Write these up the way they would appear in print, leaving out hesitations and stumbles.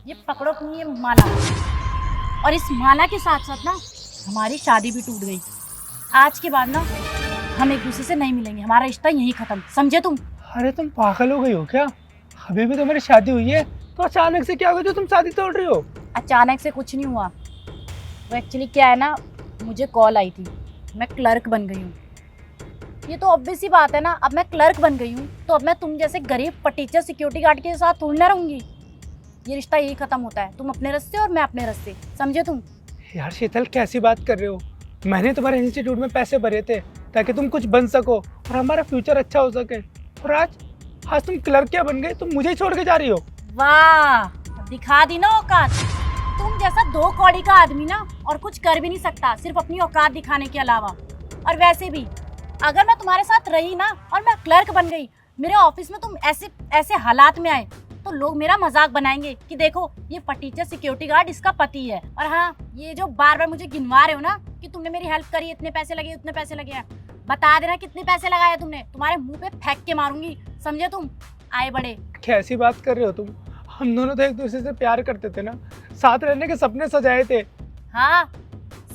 ये पकड़ो अपनी ये माला, और इस माला के साथ साथ ना हमारी शादी भी टूट गई। आज के बाद ना हम एक दूसरे से नहीं मिलेंगे, हमारा रिश्ता यहीं खत्म, समझे तुम? अरे तुम पागल हो गई हो क्या? अभी भी तुम्हारी शादी हुई है तो अचानक से क्या हो गया जो तुम शादी तोड़ रही हो? अचानक से कुछ नहीं हुआ। वो एक्चुअली क्या है ना, मुझे कॉल आई थी, मैं क्लर्क बन गई हूँ। ये तो ऑब्वियस सी बात है ना, अब मैं क्लर्क बन गई हूँ तो अब मैं तुम जैसे गरीब टीचर सिक्योरिटी गार्ड के साथ थोड़ी ना रहूंगी। ये रिश्ता यही खत्म होता है, तुम अपने रास्ते और मैं अपने रास्ते, समझे तुम? यार शीतल, कैसी बात कर रहे हो? मैंने तुम्हारे इंस्टीट्यूट में पैसे भरे थे ताकि तुम कुछ बन सको और हमारा फ्यूचर अच्छा हो सके, और आज तुम क्लर्क क्या बन गए? तुम मुझे ही छोड़ के जा रही हो? वाह, दिखा दी ना औकात। तुम जैसा 2 कौड़ी का आदमी ना और कुछ कर भी नहीं सकता, सिर्फ अपनी औकात दिखाने के अलावा। और वैसे भी अगर मैं तुम्हारे साथ रही ना और मैं क्लर्क बन गई, मेरे ऑफिस में तुम ऐसे हालात में आए तो लोग मेरा मजाक बनाएंगे कि देखो ये टीचर सिक्योरिटी गार्ड इसका पति है। और हाँ, ये जो बार बार मुझे गिनवा रहे हो ना कि तुमने मेरी हेल्प करी, इतने पैसे लगे, उतने पैसे लगे हैं, बता देना कितने पैसे लगाए तुमने, तुम्हारे मुंह पे फेंक के मारूंगी, समझे तुम? आए बड़े। कैसी बात कर रहे हो तुम? हम दोनों तो एक दूसरे से प्यार करते थे ना, साथ रहने के सपने सजाए थे। हाँ,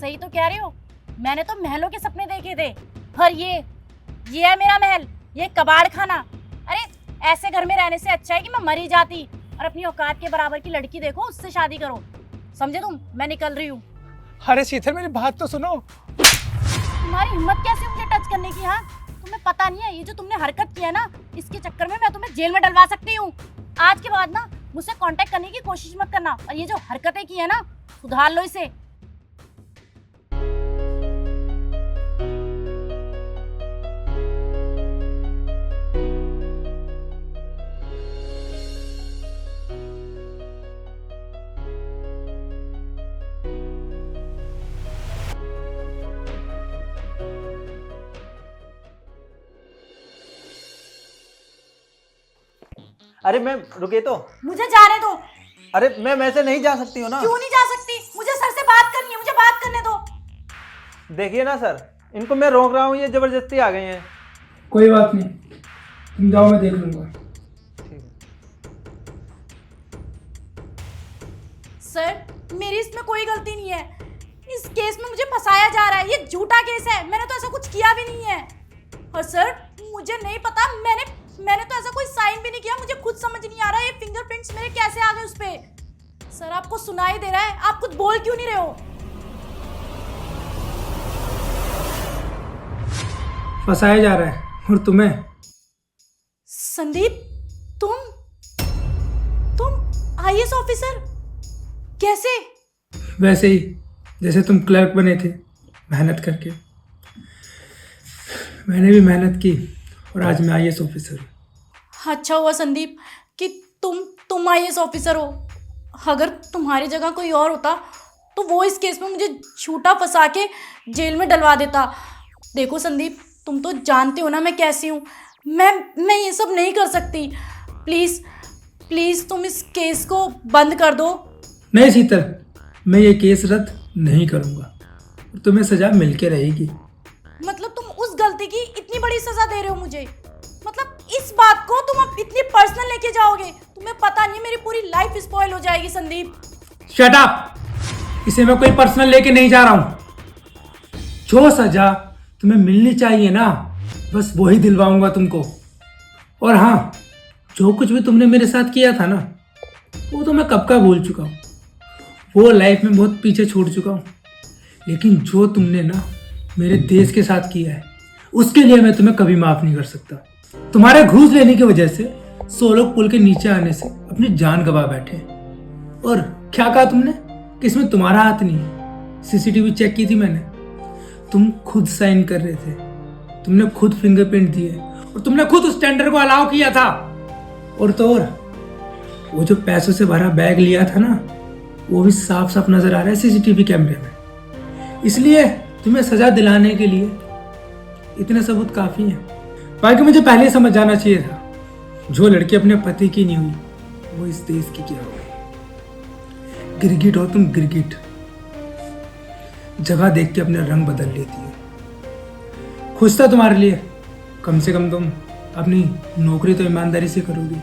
सही तो कह रहे हो, मैंने तो महलों के सपने देखे थे, पर ये है मेरा महल, ये कबाड़ खाना। अरे ऐसे घर में रहने से अच्छा है कि मैं मरी जाती, और अपनी औकात के बराबर की लड़की देखो, उससे शादी करो, समझे तुम? मैं निकल रही हूँ। अरे शीतल, मेरी बात तो सुनो। तुम्हारी हिम्मत कैसे मुझे टच करने की? हाँ, तुम्हें पता नहीं है ये जो तुमने हरकत किया ना, इसके चक्कर में मैं तुम्हें जेल में डलवा सकती हूँ। आज के बाद ना मुझसे कांटेक्ट करने की कोशिश मत करना, और ये जो हरकतें की है ना, सुधार लो इसे। अरे मैम रुके तो। मुझे जाने दो। अरे मैम ऐसे नहीं जा सकती हो ना। क्यों नहीं जा सकती? मुझे सर से बात करनी है, मुझे बात करने दो। देखिए ना सर, इनको मैं रोक रहा हूँ, ये जबरदस्ती आ गए हैं। कोई बात नहीं, तुम जाओ, मैं देख लूंगा। सर, मेरी इसमें कोई गलती नहीं है, इस केस में मुझे फंसाया जा रहा है, ये झूठा केस है, मैंने तो ऐसा कुछ किया भी नहीं है। और सर मुझे नहीं पता, मैंने तो ऐसा कोई साइन भी नहीं किया, मुझे खुद समझ नहीं आ रहा है ये फिंगरप्रिंट्स मेरे कैसे आ गए उस पे। सर आपको सुनाई दे रहा है, आप कुछ बोल क्यों नहीं रहे हो? फंसाया जा रहा है, और तुम्हें? संदीप, तुम आईएएस ऑफिसर कैसे? वैसे ही जैसे तुम क्लर्क बने थे, मेहनत करके। मैंने भी मेहनत की और आज मैं आईएएस ऑफिसर हूँ। अच्छा हुआ संदीप कि तुम आईएएस ऑफिसर हो। अगर तुम्हारी जगह कोई और होता तो वो इस केस में मुझे झूठा फंसा के जेल में डलवा देता। देखो संदीप, तुम तो जानते हो ना मैं कैसी हूँ, मैं ये सब नहीं कर सकती। प्लीज़ तुम इस केस को बंद कर दो। नहीं शीतल, मैं ये केस रद्द नहीं करूँगा और तुम्हें सजा मिलके रहेगी। मतलब तुम उस गलती की इतनी बड़ी सजा दे रहे हो मुझे? मतलब इस बात को तुम अब इतनी पर्सनल लेके जाओगे? तुम्हें पता नहीं मेरी पूरी लाइफ स्पॉइल हो जाएगी संदीप। Shut up! इसे मैं कोई पर्सनल लेके नहीं जा रहा हूँ। जो सजा तुम्हें मिलनी चाहिए ना, बस वही दिलवाऊंगा तुमको। और हाँ, जो कुछ भी तुमने मेरे साथ किया था ना, वो तो मैं कब का भूल चुका हूँ, वो लाइफ में बहुत पीछे छोड़ चुका हूँ। लेकिन जो तुमने ना मेरे देश के साथ किया है, उसके लिए मैं तुम्हें कभी माफ नहीं कर सकता। तुम्हारे घूस लेने की वजह से 100 लोग पुल के नीचे आने से अपनी जान गंवा बैठे। और क्या कहा तुमने कि इसमें तुम्हारा हाथ नहीं है? सीसीटीवी चेक की थी मैंने, तुम खुद साइन कर रहे थे, तुमने खुद फिंगरप्रिंट दिए और तुमने खुद उस टेंडर को अलाउ किया था। और तो और वो जो पैसों से भरा बैग लिया था ना, वो भी साफ साफ नजर आ रहा है सीसीटीवी कैमरे में। इसलिए तुम्हें सजा दिलाने के लिए इतने सबूत काफी हैं। बाकी मुझे पहले ही समझ जाना चाहिए था, जो लड़की अपने पति की नहीं हुई वो इस देश की क्या होगी। गिरगिट हो तुम, गिरगिट। जगह देख के अपने रंग बदल लेती है। खुश था तुम्हारे लिए, कम से कम तुम अपनी नौकरी तो ईमानदारी से करोगी।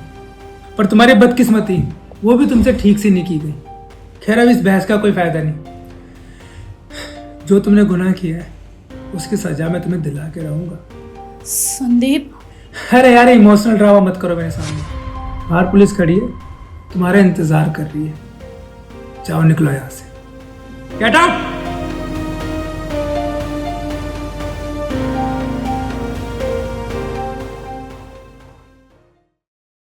पर तुम्हारी बदकिस्मती वो भी तुमसे ठीक से नहीं की गई। खैर अब इस बहस का कोई फायदा नहीं। जो तुमने गुनाह किया है उसकी सजा मैं तुम्हें दिला के रहूंगा। संदीप, अरे यार इमोशनल ड्रामा मत करो मेरे सामने। बाहर पुलिस खड़ी है, तुम्हारा इंतजार कर रही है। जाओ निकलो यहाँ से। Get out.